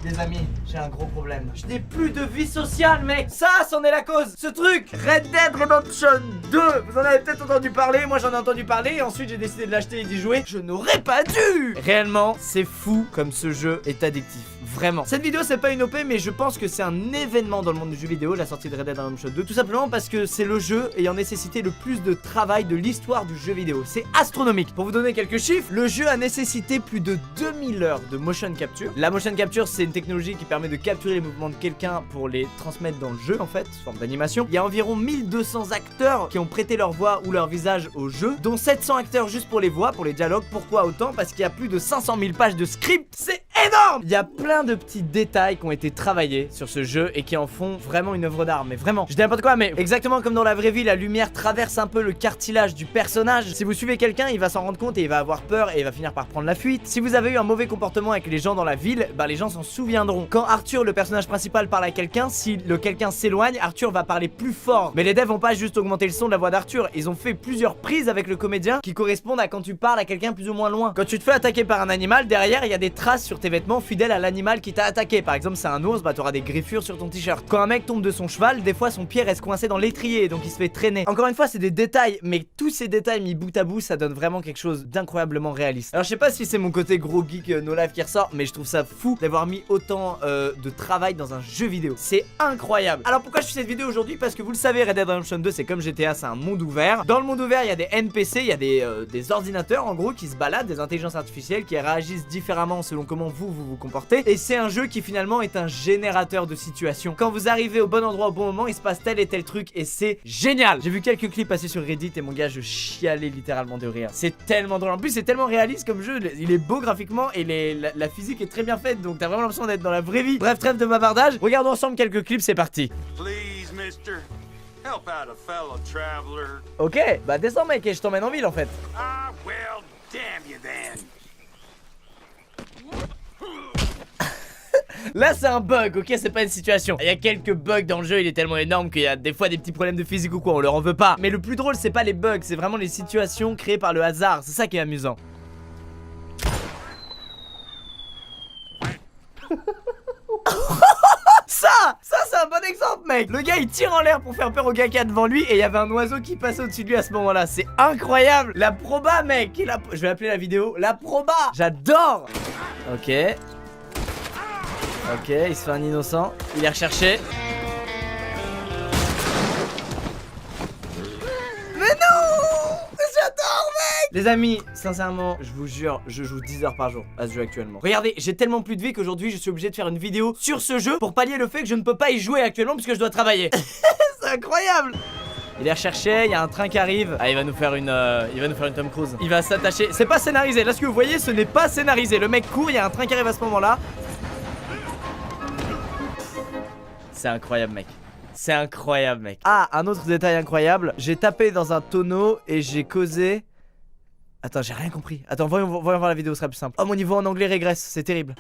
Les amis, j'ai un gros problème. Je n'ai plus de vie sociale, mec. Ça, c'en est la cause. Ce truc, Red Dead Redemption 2. Vous en avez peut-être entendu parler. Moi, j'en ai entendu parler. Et ensuite, j'ai décidé de l'acheter et d'y jouer. Je n'aurais pas dû. Réellement, c'est fou comme ce jeu est addictif. Vraiment. Cette vidéo, c'est pas une OP, mais je pense que c'est un événement dans le monde du jeu vidéo, la sortie de Red Dead Redemption 2. Tout simplement parce que c'est le jeu ayant nécessité le plus de travail de l'histoire du jeu vidéo. C'est astronomique. Pour vous donner quelques chiffres, le jeu a nécessité plus de 2000 heures de motion capture. La motion capture, c'est une technologie qui permet de capturer les mouvements de quelqu'un pour les transmettre dans le jeu, en fait, sous forme d'animation. Il y a environ 1200 acteurs qui ont prêté leur voix ou leur visage au jeu, dont 700 acteurs juste pour les voix, pour les dialogues. Pourquoi autant? Parce qu'il y a plus de 500 000 pages de script. C'est énorme. Il y a plein de petits détails qui ont été travaillés sur ce jeu et qui en font vraiment une œuvre d'art. Mais vraiment, je dis n'importe quoi, mais exactement comme dans la vraie vie, la lumière traverse un peu le cartilage du personnage. Si vous suivez quelqu'un, il va s'en rendre compte et il va avoir peur et il va finir par prendre la fuite. Si vous avez eu un mauvais comportement avec les gens dans la ville, bah les gens s'en souviendront. Quand Arthur, le personnage principal, parle à quelqu'un, si le quelqu'un s'éloigne, Arthur va parler plus fort. Mais les devs vont pas juste augmenter le son de la voix d'Arthur, ils ont fait plusieurs prises avec le comédien qui correspondent à quand tu parles à quelqu'un plus ou moins loin. Quand tu te fais attaquer par un animal, derrière il y a des traces sur tes vêtements fidèles à l'animal qui t'a attaqué. Par exemple, c'est un ours, bah t'auras des griffures sur ton t-shirt. Quand un mec tombe de son cheval, des fois son pied reste coincé dans l'étrier, donc il se fait traîner. Encore une fois, c'est des détails, mais tous ces détails mis bout à bout, ça donne vraiment quelque chose d'incroyablement réaliste. Alors je sais pas si c'est mon côté gros geek no life qui ressort, mais je trouve ça fou d'avoir mis autant de travail dans un jeu vidéo. C'est incroyable. Alors pourquoi je fais cette vidéo aujourd'hui? Parce que vous le savez, Red Dead Redemption 2 c'est comme GTA, c'est un monde ouvert. Dans le monde ouvert, il y a des NPC, il y a des ordinateurs en gros qui se baladent, des intelligences artificielles qui réagissent différemment selon comment vous comportez. Et c'est un jeu qui finalement est un générateur de situations. Quand vous arrivez au bon endroit au bon moment, il se passe tel et tel truc et c'est génial. J'ai vu quelques clips passer sur Reddit et mon gars, je chialais littéralement de rire. C'est tellement drôle. En plus, c'est tellement réaliste comme jeu. Il est beau graphiquement et la physique est très bien faite. Donc t'as vraiment l'impression d'être dans la vraie vie. Bref, trêve de bavardage. Regardons ensemble quelques clips, c'est parti. Please, mister, help out a fellow traveler. Ok, bah descends mec et je t'emmène en ville en fait. Ah, well, damn you then. Là c'est un bug, ok, c'est pas une situation. Il y a quelques bugs dans le jeu, il est tellement énorme qu'il y a des fois des petits problèmes de physique ou quoi, on leur en veut pas. Mais le plus drôle c'est pas les bugs, c'est vraiment les situations créées par le hasard, c'est ça qui est amusant. Ça c'est un bon exemple mec. Le gars il tire en l'air pour faire peur au gars qui a devant lui et il y avait un oiseau qui passait au-dessus de lui à ce moment là. C'est incroyable. La proba mec, je vais appeler la vidéo la proba. J'adore. Ok. Ok, il se fait un innocent. Il est recherché. Mais non! J'adore mec! Les amis, sincèrement, je vous jure, je joue 10 heures par jour à ce jeu actuellement. Regardez, j'ai tellement plus de vie qu'aujourd'hui je suis obligé de faire une vidéo sur ce jeu pour pallier le fait que je ne peux pas y jouer actuellement puisque je dois travailler. C'est incroyable! Il est recherché, il y a un train qui arrive. Ah, il va nous faire une Tom Cruise. Il va s'attacher. C'est pas scénarisé. Là, ce que vous voyez, ce n'est pas scénarisé. Le mec court, il y a un train qui arrive à ce moment-là. C'est incroyable mec. C'est incroyable mec. Ah, un autre détail incroyable. J'ai tapé dans un tonneau et j'ai causé... Attends, j'ai rien compris. Attends, voyons voir la vidéo, ce sera plus simple. Oh, mon niveau en anglais régresse, c'est terrible.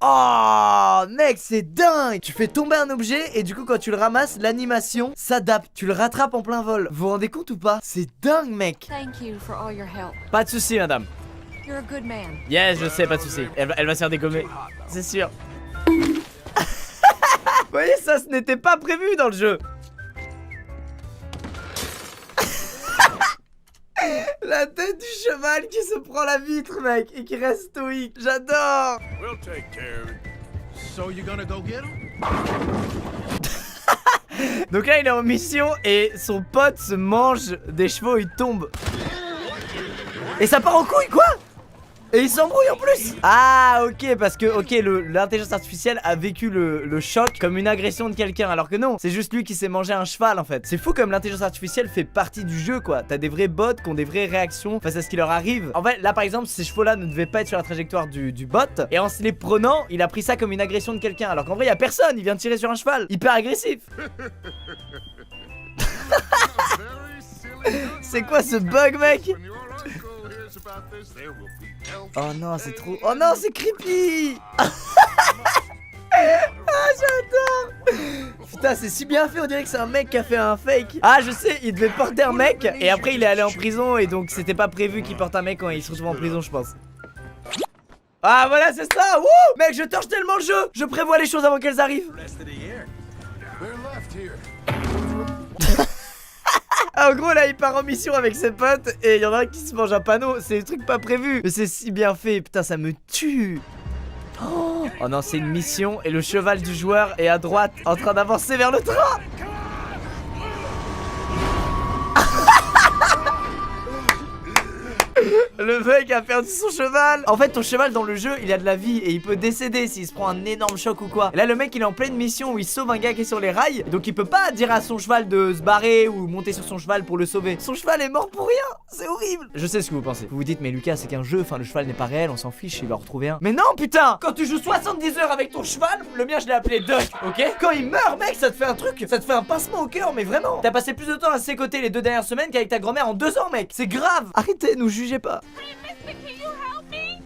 Oh mec, c'est dingue. Tu fais tomber un objet et du coup quand tu le ramasses, l'animation s'adapte. Tu le rattrapes en plein vol. Vous vous rendez compte ou pas? C'est dingue mec. Thank you for all your help. Pas de soucis madame. You're a good man. Yes, je sais, pas de soucis. Elle va se faire dégommer. C'est sûr. Vous voyez, ça, ce n'était pas prévu dans le jeu. La tête du cheval qui se prend la vitre, mec, et qui reste stoïque. J'adore. We'll take care of it. So you gonna go get him? Donc là, il est en mission et son pote se mange des chevaux, il tombe. Et ça part en couille, quoi? Et il s'embrouille en plus. Ah ok, parce que l'intelligence artificielle a vécu le choc comme une agression de quelqu'un. Alors que non, c'est juste lui qui s'est mangé un cheval en fait. C'est fou comme l'intelligence artificielle fait partie du jeu quoi. T'as des vrais bots qui ont des vraies réactions face à ce qui leur arrive. En fait là par exemple, ces chevaux là ne devaient pas être sur la trajectoire du bot. Et en se les prenant, il a pris ça comme une agression de quelqu'un. Alors qu'en vrai y a personne, il vient de tirer sur un cheval. Hyper agressif. C'est quoi ce bug mec? Oh non, c'est trop... Oh non, c'est creepy. Putain, c'est si bien fait, on dirait que c'est un mec qui a fait un fake. Ah, je sais, il devait porter un mec et après il est allé en prison et donc c'était pas prévu qu'il porte un mec quand il se retrouve en prison, je pense. Ah voilà, c'est ça. Wouh, mec, je torche tellement le jeu. Je prévois les choses avant qu'elles arrivent. En gros là il part en mission avec ses potes et il y en a un qui se mange un panneau. C'est des trucs pas prévus. Mais c'est si bien fait, putain ça me tue. Oh non, c'est une mission et le cheval du joueur est à droite en train d'avancer vers le train. Le mec a perdu son cheval. En fait ton cheval dans le jeu il a de la vie et il peut décéder s'il se prend un énorme choc ou quoi. Et là le mec il est en pleine mission où il sauve un gars qui est sur les rails. Donc il peut pas dire à son cheval de se barrer ou monter sur son cheval pour le sauver. Son cheval est mort pour rien. C'est horrible. Je sais ce que vous pensez. Vous vous dites mais Lucas c'est qu'un jeu, enfin le cheval n'est pas réel, on s'en fiche, il va en retrouver un. Mais non putain. Quand tu joues 70 heures avec ton cheval, le mien je l'ai appelé Duck, ok. Quand il meurt mec ça te fait un truc, ça te fait un pincement au cœur mais vraiment. T'as passé plus de temps à ses côtés les 2 dernières semaines qu'avec ta grand-mère en 2 ans mec. C'est grave. Arrêtez, nous jugez pas. Mister, can you help me?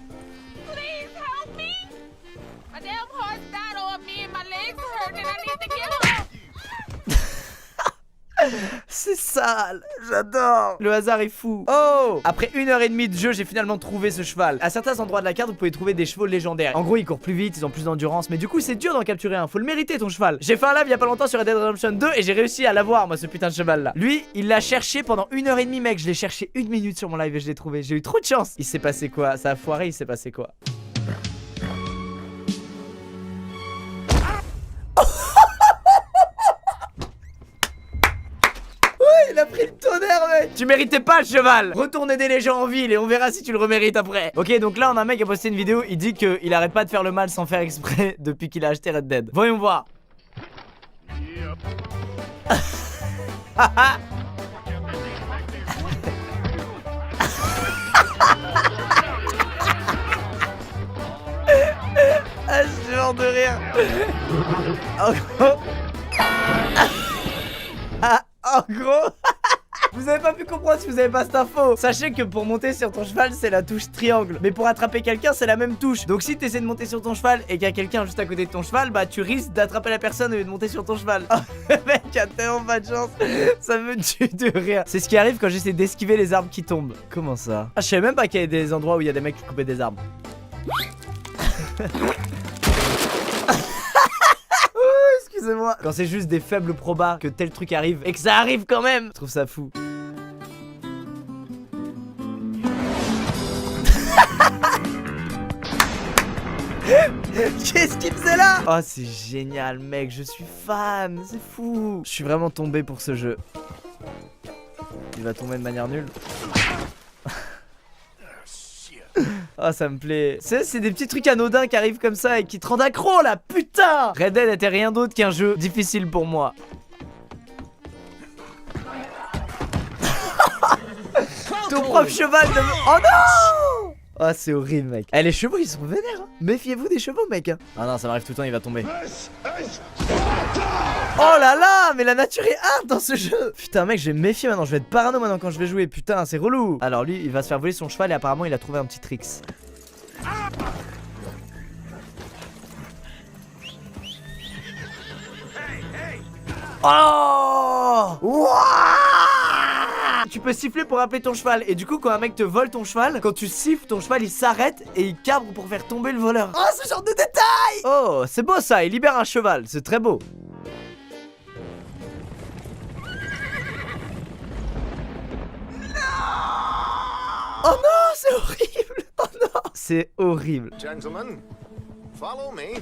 Please help me. My damn horse died on me and my legs hurt and I need to get up. C'est sale, j'adore. Le hasard est fou. Oh, après 1h30 de jeu, j'ai finalement trouvé ce cheval. À certains endroits de la carte, vous pouvez trouver des chevaux légendaires. En gros, ils courent plus vite, ils ont plus d'endurance. Mais du coup, c'est dur d'en capturer un. Faut le mériter, ton cheval. J'ai fait un live il y a pas longtemps sur Red Dead Redemption 2 et j'ai réussi à l'avoir, moi, ce putain de cheval là. Lui, il l'a cherché pendant 1h30, mec. Je l'ai cherché 1 minute sur mon live et je l'ai trouvé. J'ai eu trop de chance. Il s'est passé quoi? Ça a foiré, il s'est passé quoi? Il a pris le tonnerre mec. Tu méritais pas le cheval. Retourne aider les gens en ville et on verra si tu le remérites après. Ok donc là on a un mec qui a posté une vidéo. Il dit qu'il arrête pas de faire le mal sans faire exprès depuis qu'il a acheté Red Dead. Voyons voir. Ah je suis mort de rire. En gros en gros vous avez pas pu comprendre si vous avez pas cette info. Sachez que pour monter sur ton cheval c'est la touche triangle. Mais pour attraper quelqu'un c'est la même touche. Donc si t'essaies de monter sur ton cheval et qu'il y a quelqu'un juste à côté de ton cheval, bah tu risques d'attraper la personne au lieu de monter sur ton cheval. Oh, le mec a tellement pas de chance. Ça me tue de rire. C'est ce qui arrive quand j'essaie d'esquiver les arbres qui tombent. Comment ça? Ah je savais même pas qu'il y avait des endroits où il y a des mecs qui coupaient des arbres. Excusez-moi. Quand c'est juste des faibles probas que tel truc arrive et que ça arrive quand même, je trouve ça fou. Qu'est-ce qu'il faisait là? Oh c'est génial mec, je suis fan, c'est fou. Je suis vraiment tombé pour ce jeu. Il va tomber de manière nulle. Oh ça me plaît. C'est des petits trucs anodins qui arrivent comme ça et qui te rendent accro là. Putain, Red Dead était rien d'autre qu'un jeu difficile pour moi. Ton propre cheval de... Oh non. Oh c'est horrible mec. Eh les chevaux ils sont vénères hein. Méfiez-vous des chevaux mec hein. Ah non ça m'arrive tout le temps, il va tomber. Oh là là, mais la nature est hard dans ce jeu. Putain mec je vais me méfier maintenant, je vais être parano maintenant quand je vais jouer. Putain c'est relou. Alors lui il va se faire voler son cheval et apparemment il a trouvé un petit tricks. Oh Wouah. Tu peux siffler pour appeler ton cheval. Et du coup quand un mec te vole ton cheval, quand tu siffles ton cheval il s'arrête et il cabre pour faire tomber le voleur. Oh ce genre de détail. Oh c'est beau ça, il libère un cheval, c'est très beau. Oh non, c'est horrible. Oh non, c'est horrible. Gentlemen, follow me.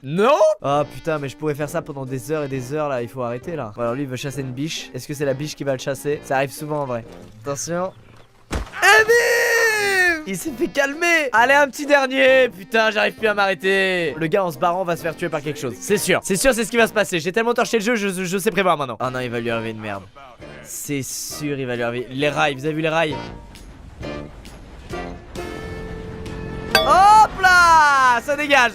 Non. Oh putain mais je pourrais faire ça pendant des heures et des heures là. Il faut arrêter là. Bon, alors lui il veut chasser une biche. Est-ce que c'est la biche qui va le chasser? Ça arrive souvent en vrai. Attention. Et bim. Il s'est fait calmer. Allez un petit dernier. Putain j'arrive plus à m'arrêter. Le gars en se barrant va se faire tuer par quelque chose. C'est sûr. C'est sûr c'est ce qui va se passer. J'ai tellement torché le jeu je sais prévoir maintenant. Oh non il va lui arriver une merde. C'est sûr il va lui arriver. Les rails, vous avez vu les rails? Hop là. Ça dégage.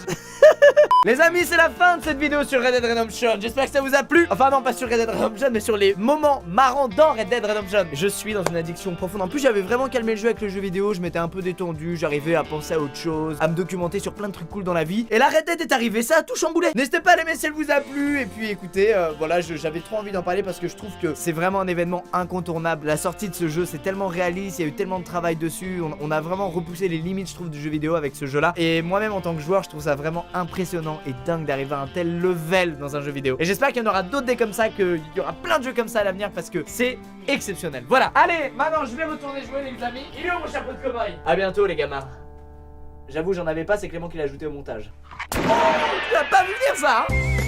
Les amis, c'est la fin de cette vidéo sur Red Dead Redemption. J'espère que ça vous a plu. Enfin non, pas sur Red Dead Redemption, mais sur les moments marrants dans Red Dead Redemption. Je suis dans une addiction profonde. En plus, j'avais vraiment calmé le jeu avec le jeu vidéo. Je m'étais un peu détendu, j'arrivais à penser à autre chose, à me documenter sur plein de trucs cool dans la vie. Et la Red Dead est arrivée, ça a tout chamboulé. N'hésitez pas à l'aimer si elle vous a plu. Et puis écoutez, voilà, j'avais trop envie d'en parler parce que je trouve que c'est vraiment un événement incontournable. La sortie de ce jeu, c'est tellement réaliste, il y a eu tellement de travail dessus. On a vraiment repoussé les limites, je trouve, du jeu vidéo avec ce jeu-là. Et moi-même, en tant que joueur, je trouve ça vraiment impressionnant et dingue d'arriver à un tel level dans un jeu vidéo. Et j'espère qu'il y en aura d'autres comme ça, qu'il y aura plein de jeux comme ça à l'avenir parce que c'est exceptionnel. Voilà, allez, maintenant je vais retourner jouer les amis. Il est où mon chapeau de cow-boy? A bientôt les gamins. J'avoue, j'en avais pas, c'est Clément qui l'a ajouté au montage. Oh, tu l'as pas vu venir ça hein?